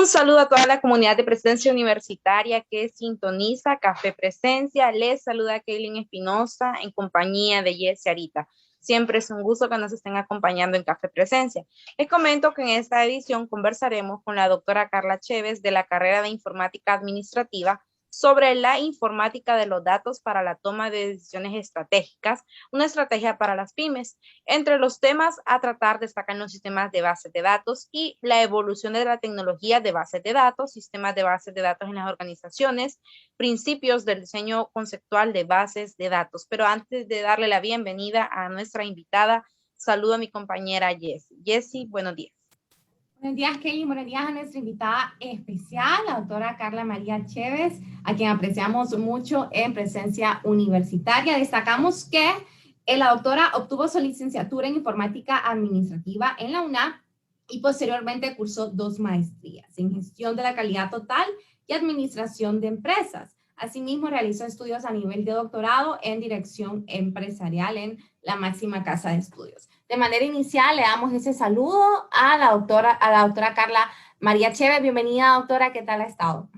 Un saludo a toda la comunidad de Presencia Universitaria que sintoniza Café Presencia. Les saluda Kaylin Espinosa en compañía de Jessy Arita. Siempre es un gusto que nos estén acompañando en Café Presencia. Les comento que en esta edición conversaremos con la doctora Carla Chévez de la carrera de Informática Administrativa sobre la informática de los datos para la toma de decisiones estratégicas, una estrategia para las pymes. Entre los temas a tratar destacan los sistemas de bases de datos y la evolución de la tecnología de bases de datos, sistemas de bases de datos en las organizaciones, principios del diseño conceptual de bases de datos. Pero antes de darle la bienvenida a nuestra invitada, saludo a mi compañera Jessy. Jessy, buenos días. Buenos días, Kelly. Buenos días a nuestra invitada especial, la doctora Carla María Chévez, a quien apreciamos mucho en Presencia Universitaria. Destacamos que la doctora obtuvo su licenciatura en Informática Administrativa en la UNAM y posteriormente cursó 2 maestrías en Gestión de la Calidad Total y Administración de Empresas. Asimismo, realizó estudios a nivel de doctorado en Dirección Empresarial en la máxima casa de estudios. De manera inicial, le damos ese saludo a la doctora Carla María Chévez. Bienvenida, doctora. ¿Qué tal ha estado?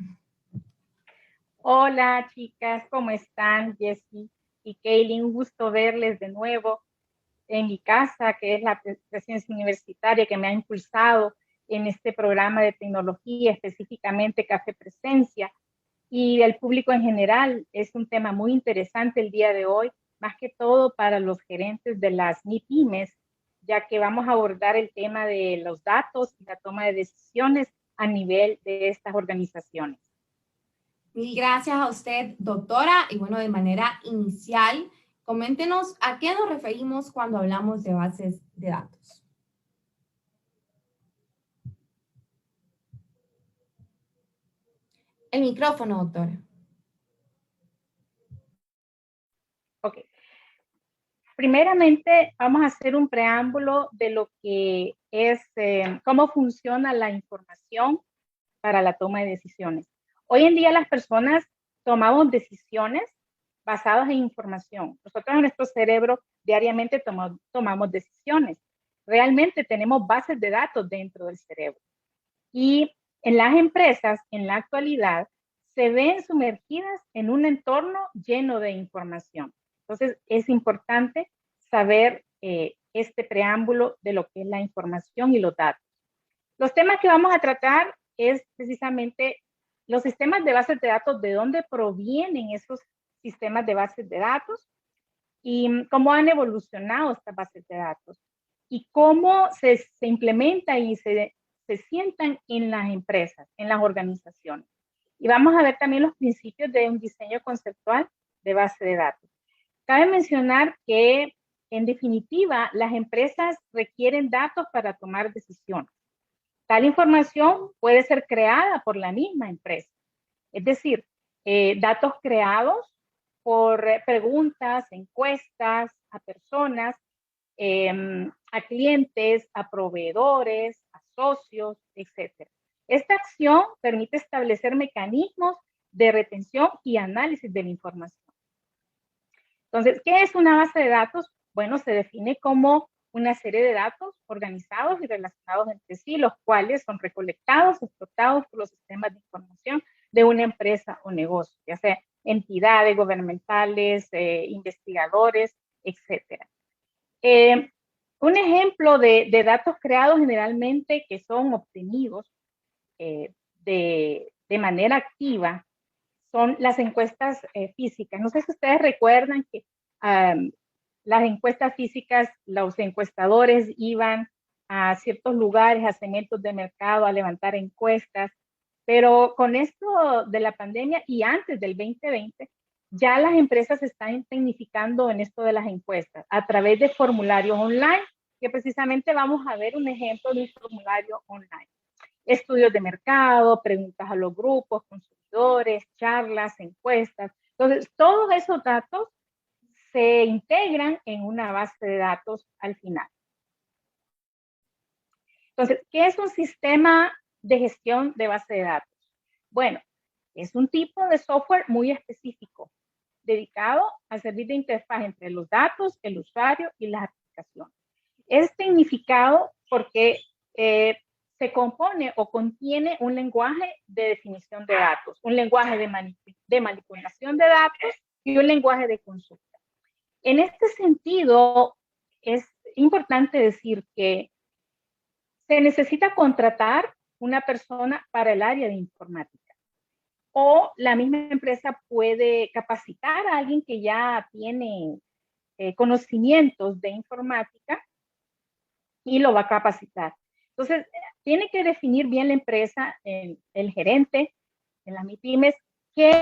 Hola, chicas. ¿Cómo están? Jessy y Kaylin, un gusto verles de nuevo en mi casa, que es la Presencia Universitaria, que me ha impulsado en este programa de tecnología, específicamente Café Presencia, y el público en general. Es un tema muy interesante el día de hoy, más que todo para los gerentes de las MIPYMES, ya que vamos a abordar el tema de los datos y la toma de decisiones a nivel de estas organizaciones. Mil gracias a usted, doctora. Y bueno, de manera inicial, coméntenos a qué nos referimos cuando hablamos de bases de datos. El micrófono, doctora. Ok. Primeramente, vamos a hacer un preámbulo de lo que es, cómo funciona la información para la toma de decisiones. Hoy en día las personas tomamos decisiones basadas en información. Nosotros en nuestro cerebro diariamente tomamos decisiones. Realmente tenemos bases de datos dentro del cerebro. Y en las empresas, en la actualidad, se ven sumergidas en un entorno lleno de información. Entonces, es importante saber este preámbulo de lo que es la información y los datos. Los temas que vamos a tratar es precisamente los sistemas de bases de datos, de dónde provienen esos sistemas de bases de datos y cómo han evolucionado estas bases de datos y cómo se implementan y se sientan en las empresas, en las organizaciones. Y vamos a ver también los principios de un diseño conceptual de base de datos. Cabe mencionar que, en definitiva, las empresas requieren datos para tomar decisiones. Tal información puede ser creada por la misma empresa. Es decir, datos creados por preguntas, encuestas a personas, a clientes, a proveedores, a socios, etc. Esta acción permite establecer mecanismos de retención y análisis de la información. Entonces, ¿qué es una base de datos? Bueno, se define como una serie de datos organizados y relacionados entre sí, los cuales son recolectados, explotados por los sistemas de información de una empresa o negocio, ya sea entidades gubernamentales, investigadores, etc. Un ejemplo de datos creados generalmente que son obtenidos de manera activa son las encuestas físicas. No sé si ustedes recuerdan que las encuestas físicas, los encuestadores iban a ciertos lugares, a segmentos de mercado, a levantar encuestas, pero con esto de la pandemia y antes del 2020, ya las empresas están tecnificando en esto de las encuestas a través de formularios online, que precisamente vamos a ver un ejemplo de un formulario online. Estudios de mercado, preguntas a los grupos, consumidores, charlas, encuestas. Entonces, todos esos datos se integran en una base de datos al final. Entonces, ¿qué es un sistema de gestión de base de datos? Bueno, es un tipo de software muy específico, dedicado a servir de interfaz entre los datos, el usuario y las aplicaciones. Es tecnificado porque se se compone o contiene un lenguaje de definición de datos, un lenguaje de manipulación de datos y un lenguaje de consulta. En este sentido, es importante decir que se necesita contratar una persona para el área de informática, o la misma empresa puede capacitar a alguien que ya tiene conocimientos de informática y lo va a capacitar. Entonces, tiene que definir bien la empresa, el gerente en las MIPYMES, qué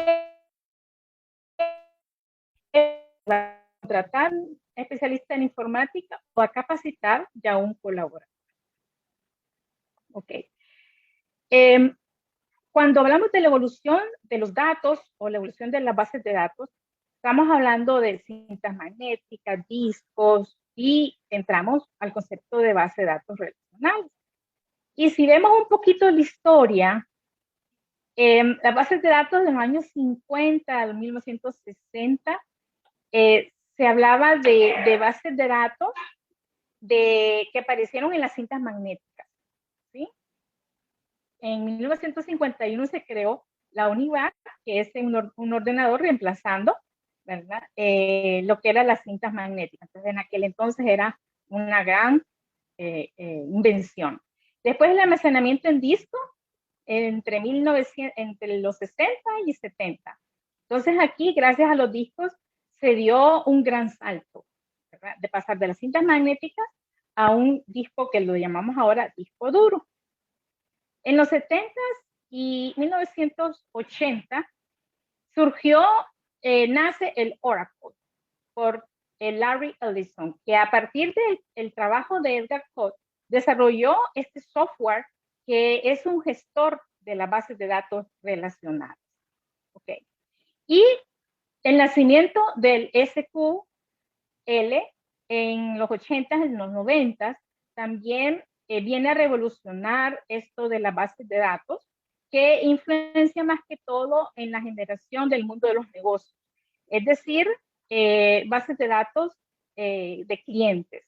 va a contratar un especialista en informática o a capacitar ya un colaborador. Ok. Cuando hablamos de la evolución de los datos o la evolución de las bases de datos, estamos hablando de cintas magnéticas, discos, y entramos al concepto de base de datos relacionales. Y si vemos un poquito la historia, las bases de datos de los años 50 al 1960, se hablaba de bases de datos que aparecieron en las cintas magnéticas, ¿sí? En 1951 se creó la UNIVAC, que es un ordenador reemplazando, ¿verdad? Lo que eran las cintas magnéticas. Entonces, en aquel entonces era una gran invención. Después el almacenamiento en disco, entre los 60 y 70. Entonces aquí, gracias a los discos, se dio un gran salto, ¿verdad? De pasar de las cintas magnéticas a un disco que lo llamamos ahora disco duro. En los 70 y 1980 nace el Oracle por Larry Ellison, que a partir del trabajo de Edgar Codd desarrolló este software que es un gestor de las bases de datos relacionadas. Okay. Y el nacimiento del SQL en los 80s, en los 90s, también viene a revolucionar esto de las bases de datos, que influencia más que todo en la generación del mundo de los negocios. Es decir, bases de datos de clientes.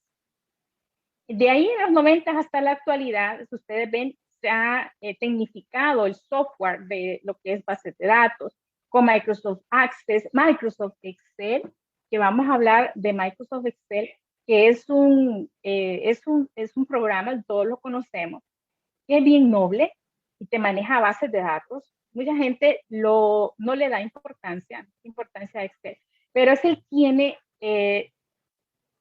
De ahí en los 90 hasta la actualidad, si ustedes ven, se ha tecnificado el software de lo que es bases de datos, con Microsoft Access, Microsoft Excel, que vamos a hablar de Microsoft Excel, que es un programa, todos lo conocemos, que es bien noble y te maneja bases de datos. Mucha gente no le da importancia a Excel, pero es el que tiene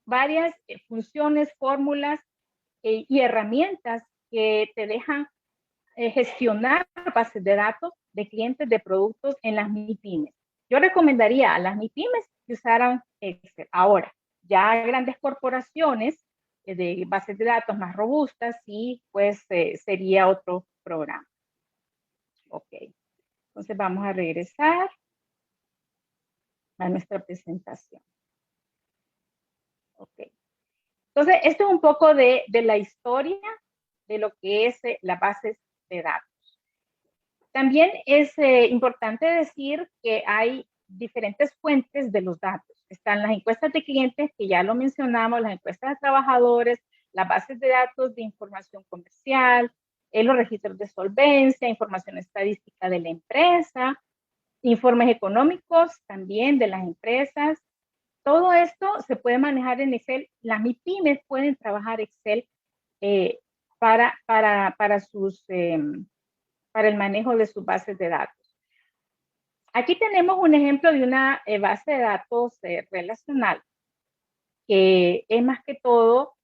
varias funciones, fórmulas y herramientas que te dejan gestionar bases de datos de clientes de productos en las MIPYMES. Yo recomendaría a las MIPYMES que usaran Excel. Ahora, ya grandes corporaciones de bases de datos más robustas, sí, pues sería otro programa. Ok, entonces vamos a regresar a nuestra presentación. Ok. Entonces, esto es un poco de la historia de lo que es las bases de datos. También es importante decir que hay diferentes fuentes de los datos. Están las encuestas de clientes, que ya lo mencionamos, las encuestas de trabajadores, las bases de datos de información comercial, los registros de solvencia, información estadística de la empresa, informes económicos también de las empresas. Todo esto se puede manejar en Excel. Las MIPYMES pueden trabajar Excel para el manejo de sus bases de datos. Aquí tenemos un ejemplo de una base de datos relacional, que es más que todo,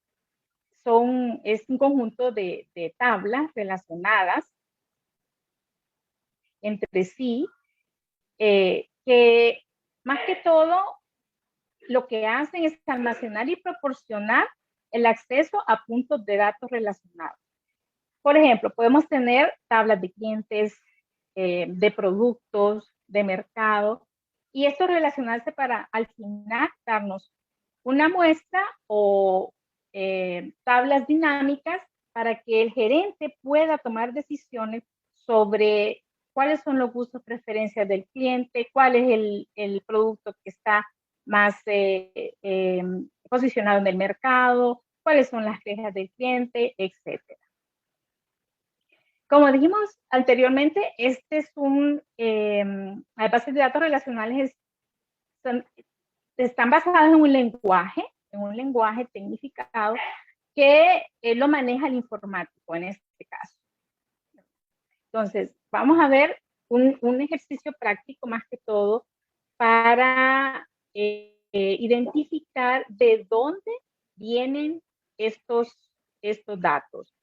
es un conjunto de tablas relacionadas entre sí, que más que todo lo que hacen es almacenar y proporcionar el acceso a puntos de datos relacionados. Por ejemplo, podemos tener tablas de clientes, de productos, de mercado, y esto relacionarse para al final darnos una muestra o tablas dinámicas para que el gerente pueda tomar decisiones sobre cuáles son los gustos, preferencias del cliente, cuál es el producto que está más posicionado en el mercado, cuáles son las quejas del cliente, etcétera. Como dijimos anteriormente, este es las bases de datos relacionales están basadas en un lenguaje tecnificado que lo maneja el informático en este caso. Entonces, vamos a ver un ejercicio práctico más que todo para identificar de dónde vienen estos datos.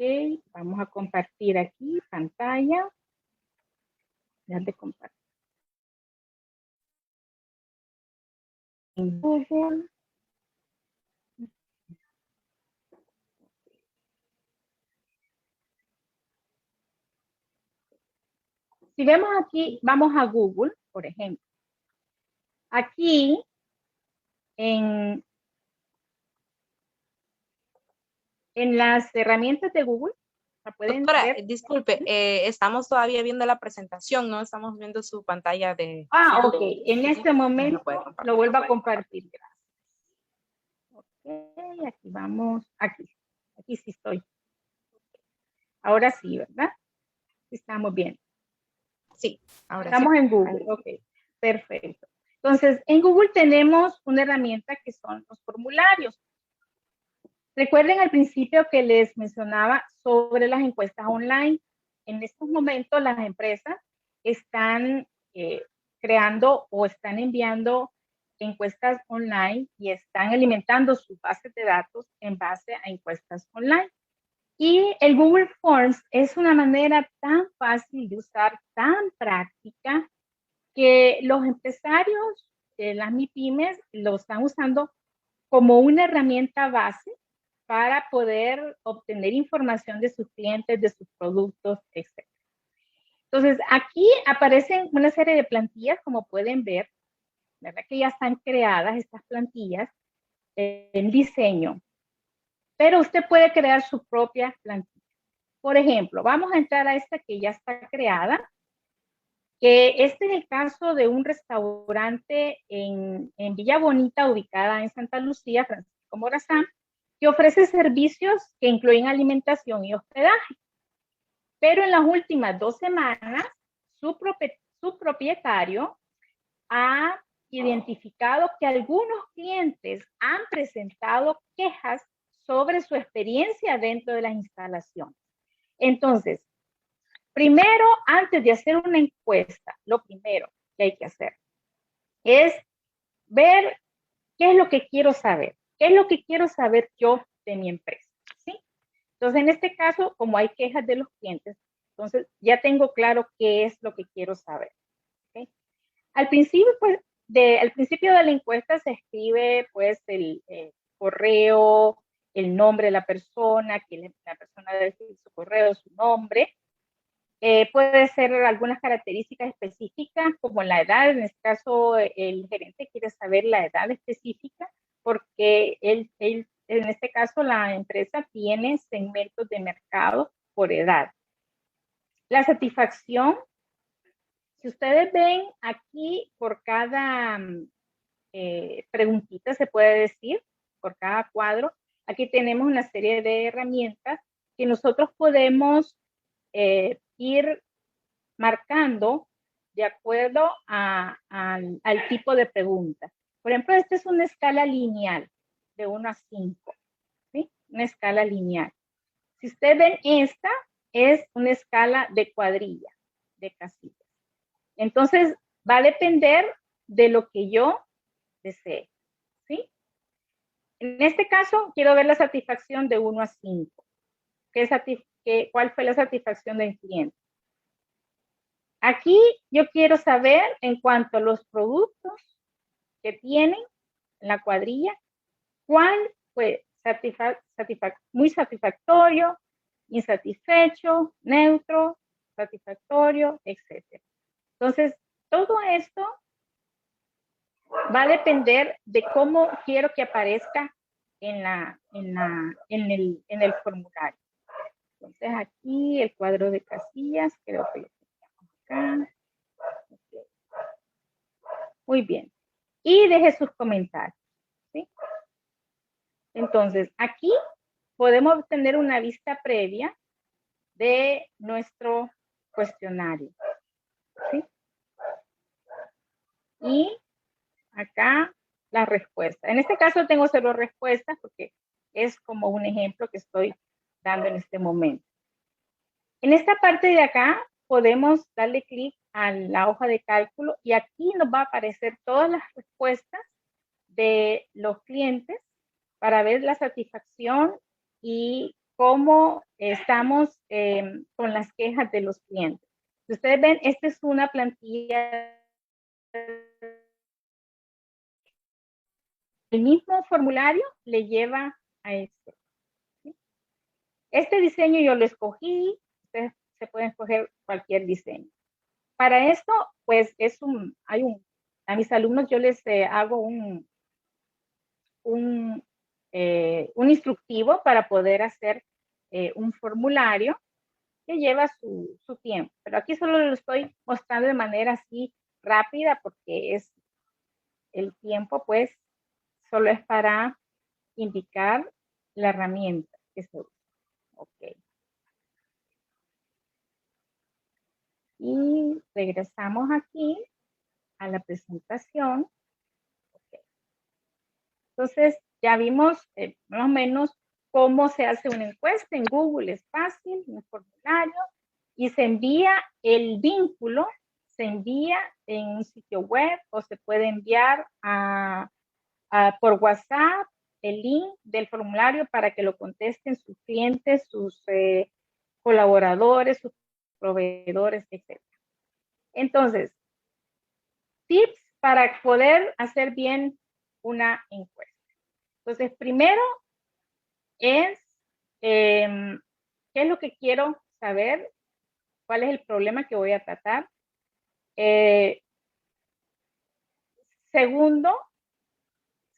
Ok, vamos a compartir aquí pantalla. Déjame compartir. En Google. Si vemos aquí, vamos a Google, por ejemplo. Aquí, en las herramientas de Google, la pueden Doctora, ver. disculpe, estamos todavía viendo la presentación, no estamos viendo su pantalla de... Ok. En este momento lo vuelvo a compartir. Ok, aquí vamos. Aquí sí estoy. Ahora sí, ¿verdad? Estamos bien. Sí, ahora estamos en Google. Ok, perfecto. Entonces, en Google tenemos una herramienta que son los formularios. Recuerden al principio que les mencionaba sobre las encuestas online. En estos momentos las empresas están creando o están enviando encuestas online y están alimentando sus bases de datos en base a encuestas online. Y el Google Forms es una manera tan fácil de usar, tan práctica, que los empresarios, las MIPYMES, lo están usando como una herramienta base para poder obtener información de sus clientes, de sus productos, etc. Entonces, aquí aparecen una serie de plantillas, como pueden ver, ¿verdad? Que ya están creadas estas plantillas en diseño, pero usted puede crear su propia plantilla. Por ejemplo, vamos a entrar a esta que ya está creada, que este es el caso de un restaurante en Villa Bonita, ubicada en Santa Lucía, Francisco Morazán, que ofrece servicios que incluyen alimentación y hospedaje. Pero en las últimas 2 semanas, su propietario ha identificado que algunos clientes han presentado quejas sobre su experiencia dentro de las instalaciones. Entonces, primero, antes de hacer una encuesta, lo primero que hay que hacer es ver qué es lo que quiero saber. ¿Qué es lo que quiero saber yo de mi empresa? ¿Sí? Entonces, en este caso, como hay quejas de los clientes, entonces ya tengo claro qué es lo que quiero saber. ¿Okay? Al principio, pues, al principio de la encuesta se escribe, pues, el correo, el nombre de la persona, que la persona debe escribir su correo, su nombre. Puede ser algunas características específicas, como la edad. En este caso, el gerente quiere saber la edad específica, porque en este caso, la empresa tiene segmentos de mercado por edad. La satisfacción, si ustedes ven aquí, por cada preguntita se puede decir, por cada cuadro, aquí tenemos una serie de herramientas que nosotros podemos ir marcando de acuerdo al tipo de pregunta. Por ejemplo, esta es una escala lineal de 1 a 5, ¿sí? Una escala lineal. Si ustedes ven, esta es una escala de cuadrilla, de casillas. Entonces, va a depender de lo que yo desee, ¿sí? En este caso, quiero ver la satisfacción de 1 a 5. ¿Cuál fue la satisfacción del cliente? Aquí yo quiero saber, en cuanto a los productos que tienen en la cuadrilla, cuál fue muy satisfactorio, insatisfecho, neutro, satisfactorio, etc. Entonces, todo esto va a depender de cómo quiero que aparezca en el formulario. Entonces, aquí el cuadro de casillas, creo que lo tenemos acá. Okay. Muy bien. Y deje sus comentarios, ¿sí? Entonces, aquí podemos obtener una vista previa de nuestro cuestionario. ¿Sí? Y acá la respuesta. En este caso tengo 0 respuestas porque es como un ejemplo que estoy dando en este momento. En esta parte de acá podemos darle clic a la hoja de cálculo y aquí nos va a aparecer todas las respuestas de los clientes para ver la satisfacción y cómo estamos con las quejas de los clientes. Si ustedes ven, esta es una plantilla. El mismo formulario le lleva a esto. ¿Sí? Este diseño yo lo escogí, ustedes se pueden escoger cualquier diseño. Para esto, pues a mis alumnos yo les hago un instructivo para poder hacer un formulario que lleva su tiempo. Pero aquí solo lo estoy mostrando de manera así rápida porque es el tiempo, pues, solo es para indicar la herramienta que se usa. Ok. Y regresamos aquí a la presentación. Okay. Entonces, ya vimos más o menos cómo se hace una encuesta en Google. Es fácil, un formulario, y se envía el vínculo, se envía en un sitio web o se puede enviar por WhatsApp el link del formulario para que lo contesten sus clientes, sus colaboradores, sus proveedores, etc. Entonces, tips para poder hacer bien una encuesta. Entonces, primero es qué es lo que quiero saber, cuál es el problema que voy a tratar. Segundo,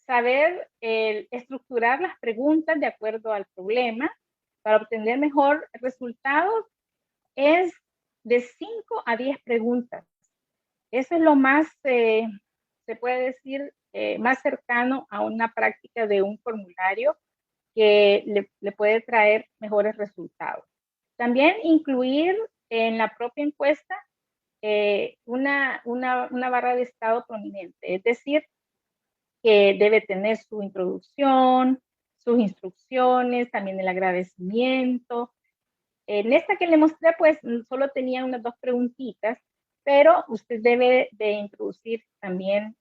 saber estructurar las preguntas de acuerdo al problema para obtener mejor resultados es de 5 a 10 preguntas. Eso es lo más, se puede decir, más cercano a una práctica de un formulario que le puede traer mejores resultados. También incluir en la propia encuesta una barra de estado prominente, es decir, que debe tener su introducción, sus instrucciones, también el agradecimiento. En esta que le mostré, pues solo tenía unas 2 preguntitas, pero usted debe de introducir también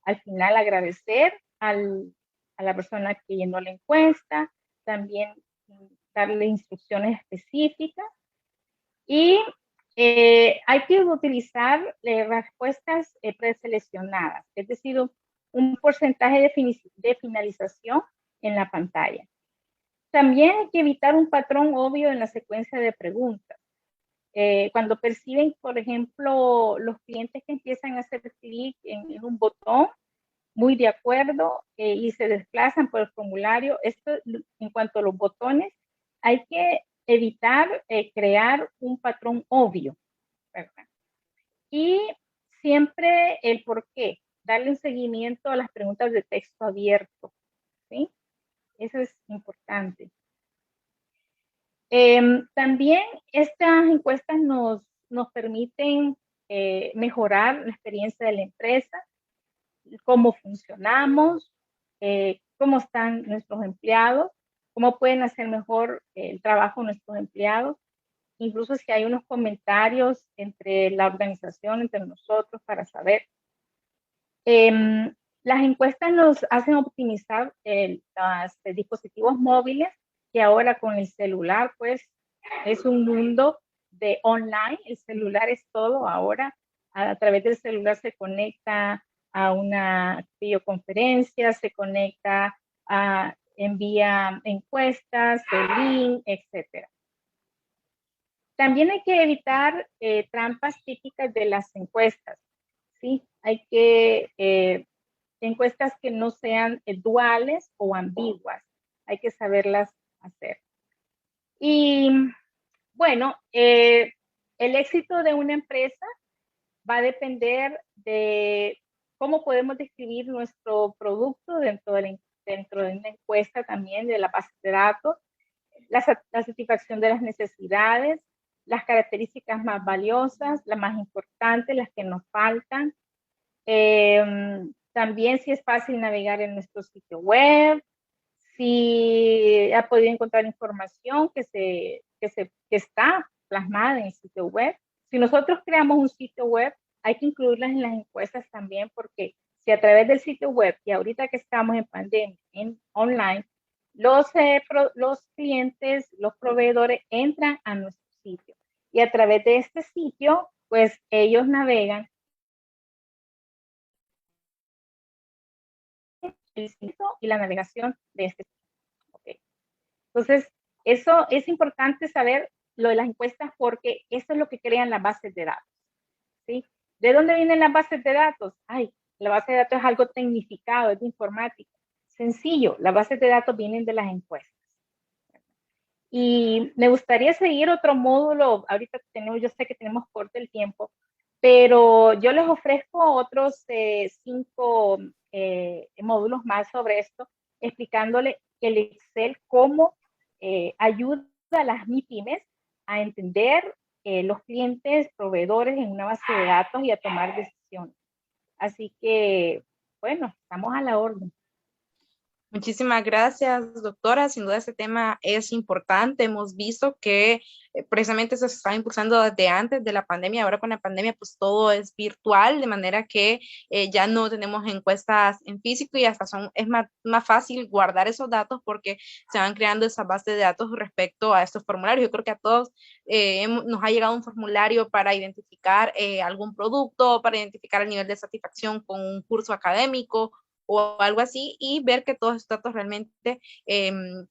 al final agradecer a la persona que llenó la encuesta, también darle instrucciones específicas y hay que utilizar respuestas preseleccionadas, es decir, un porcentaje de finalización en la pantalla. También hay que evitar un patrón obvio en la secuencia de preguntas. Cuando perciben, por ejemplo, los clientes que empiezan a hacer clic en un botón, muy de acuerdo, y se desplazan por el formulario, esto en cuanto a los botones, hay que evitar crear un patrón obvio, ¿verdad? Y siempre el por qué, darle un seguimiento a las preguntas de texto abierto, ¿sí? Eso es importante. También estas encuestas nos permiten mejorar la experiencia de la empresa, cómo funcionamos, cómo están nuestros empleados, cómo pueden hacer mejor el trabajo nuestros empleados, incluso si hay unos comentarios entre la organización, entre nosotros, para saber. Las encuestas nos hacen optimizar los dispositivos móviles, que ahora con el celular, pues, es un mundo de online. El celular es todo ahora. A través del celular se conecta a una videoconferencia, se conecta envía encuestas, el link, etc. También hay que evitar trampas típicas de las encuestas, ¿sí? Hay que encuestas que no sean duales o ambiguas, hay que saberlas hacer. Y bueno, el éxito de una empresa va a depender de cómo podemos describir nuestro producto dentro de una encuesta también, de la base de datos. la satisfacción de las necesidades, las características más valiosas, las más importantes, las que nos faltan. También si es fácil navegar en nuestro sitio web, si ha podido encontrar información que está plasmada en el sitio web. Si nosotros creamos un sitio web, hay que incluirlas en las encuestas también, porque si a través del sitio web, y ahorita que estamos en pandemia, en online, los clientes, los proveedores entran a nuestro sitio. Y a través de este sitio, pues ellos navegan el sitio y la navegación de este sitio. Okay. Entonces, eso es importante saber lo de las encuestas porque eso es lo que crean las bases de datos. ¿Sí? ¿De dónde vienen las bases de datos? Ay, la base de datos es algo tecnificado, es de informática. Sencillo, las bases de datos vienen de las encuestas. Y me gustaría seguir otro módulo, ahorita yo sé que tenemos corto el tiempo, pero yo les ofrezco otros 5 módulos más sobre esto, explicándole el Excel cómo ayuda a las MIPYMES a entender los clientes, proveedores en una base de datos y a tomar decisiones. Así que, bueno, estamos a la orden. Muchísimas gracias, doctora. Sin duda este tema es importante. Hemos visto que precisamente se está impulsando desde antes de la pandemia. Ahora con la pandemia, pues todo es virtual, de manera que ya no tenemos encuestas en físico y hasta es más fácil guardar esos datos porque se van creando esas bases de datos respecto a estos formularios. Yo creo que a todos nos ha llegado un formulario para identificar algún producto, para identificar el nivel de satisfacción con un curso académico o algo así, y ver que todos estos datos realmente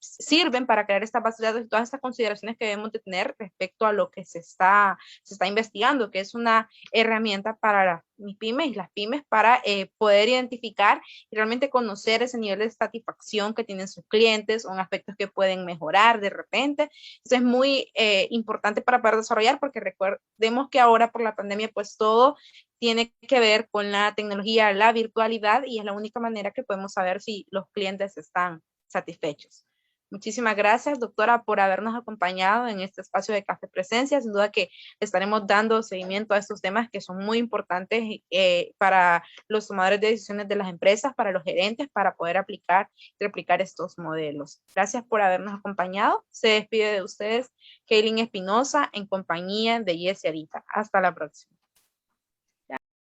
sirven para crear esta base de datos y todas estas consideraciones que debemos de tener respecto a lo que se está investigando, que es una herramienta para las pymes y las pymes para poder identificar y realmente conocer ese nivel de satisfacción que tienen sus clientes o en aspectos que pueden mejorar de repente. Eso es muy importante para poder desarrollar, porque recordemos que ahora por la pandemia pues todo tiene que ver con la tecnología, la virtualidad, y es la única manera que podemos saber si los clientes están satisfechos. Muchísimas gracias, doctora, por habernos acompañado en este espacio de Café Presencia. Sin duda que estaremos dando seguimiento a estos temas que son muy importantes para los tomadores de decisiones de las empresas, para los gerentes, para poder aplicar y replicar estos modelos. Gracias por habernos acompañado. Se despide de ustedes Kaylin Espinosa en compañía de Jessie Arita. Hasta la próxima.